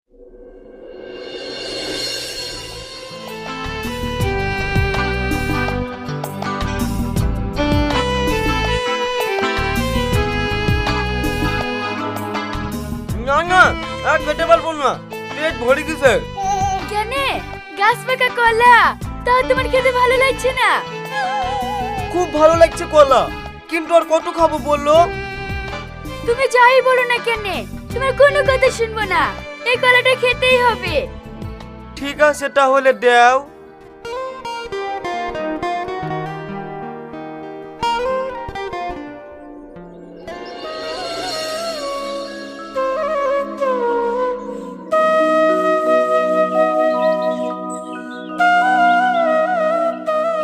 না না আর খেতে পারবো না, পেট ভরে গেছে। কেন? গাছ পাকা কলা, তাও তোমার খেতে ভালো লাগছে না? খুব ভালো লাগছে কলা, কিন্তু আর কত খাবো বললো? তুমি যাই বলো না কেন, তোমার কোনো কথা শুনবো না। এই কলাটা খেতেই হবে। ঠিক আছে তাহলে দাও।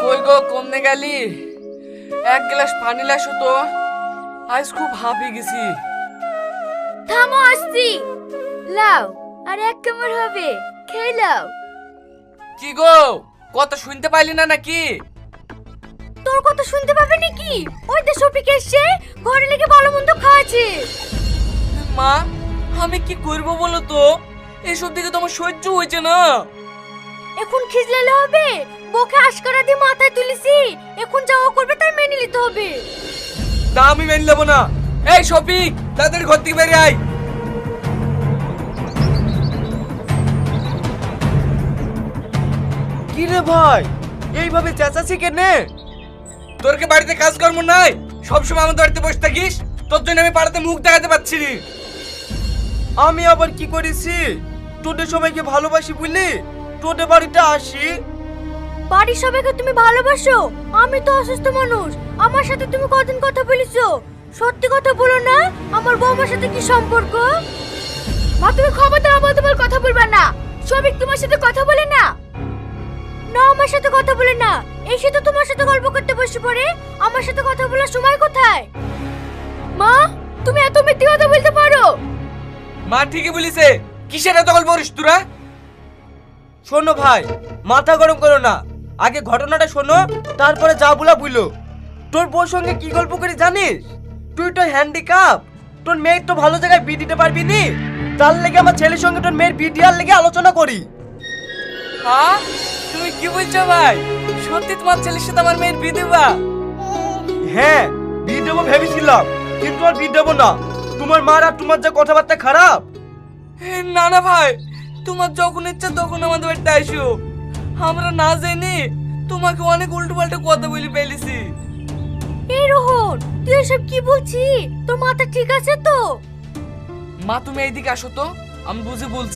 কই গো, কমনে গেলি? এক গ্লাস পানি লাসো তো, আজ খুব হাঁপিয়ে গেছি। থামো, আসছি। লাও, আর এক কামড় হবে, খেয়ে লাও। কি গো, কথা শুনতে পাইলি না নাকি? তোর কথা শুনতে পাবে নাকি? ওই তো শফিক এসে ঘরে লেগে ভালো মন্দ খাওয়াছে। মা, আমি কি করব বলো তো? এসব দিকে তোমার সহ্য হয়েছে না। এখন খিজলালে হবে? বকে আশকারা দিয়ে মাথায় তুলেছি, এখন যাওয়া করবে তাই মেনে নিতে হবে। তা আমি মেনে নেবো না। এই শফিক, তাদের ঘর থেকে বেরিয়ে আয়। কি রে ভাই, এইভাবে চেঁচাচ্ছি কেনে? তোর কি বাড়িতে কাজকর্ম নাই? সবসময় আমাদের বাড়িতে বসে থাকিস, তোর জন্য আমি পাড়াতে মুখ দেখাতে পারছি না। আমি আবার কি করেছি? তোদের সবাইকে ভালোবাসি বুঝলি তোদের বাড়িতে আসি। বাড়ির সবাইকে তুমি ভালোবাসো? আমি তো অসুস্থ মানুষ, আমার সাথে তুমি কদিন কথা বলেছো? সত্যি কথা বলো না, আমার বৌমার সাথে কি সম্পর্ক? মা, তুমি ক্ষমতা আমার তোমার কথা বলবা না। সবিক তোমার সাথে কথা বলে না? না, আমার সাথে কথা বলে না। এসে তো তোমার সাথে গল্প করতে বসে পড়ে, আমার সাথে কথা বলার সময় কোথায়? মা, তুমি এত মিথ্যে কথা বলতে পারো? মা ঠিকই বলিছে, কিসের এত গল্প করিস তোরা? শোনো ভাই, মাথা গরম করো না, আগে ঘটনাটা শোনো, তারপরে যা বলা বুঝলো। তোর বউর সঙ্গে কি গল্প করি জানিস? তুই তো হ্যান্ডিক্যাপ, তোর মেয়ের তো ভালো জায়গায় বিয়ে দিতে পারবি নি, তার লেগে আমার ছেলের সঙ্গে তোর মেয়ের বিয়ে দেওয়ার লেগে আলোচনা করি। হ্যাঁ, তুমি কি বলছো ভাই? সত্যি তোমার ছেলের সাথে আমার মেয়ের বিয়ে দেবা? হ্যাঁ, বিয়ে দেবো ভেবেছিলাম, কিন্তু আর বিয়ে দেবো না। তোমার মার আর তোমার যা কথাবার্তা খারাপ। না না ভাই, তোমার যখন ইচ্ছা তখন আমাদের বাড়িতে আসো। আমরা না জেনে তোমাকে অনেক উল্টো পাল্টা কথা বলে ফেলেছি। এই রোহন, তুই এসব কি বলছিস? তোর মাথা ঠিক আছে তো? মা, তুমি এইদিকে আসো তো, আমি বুঝে বলছি।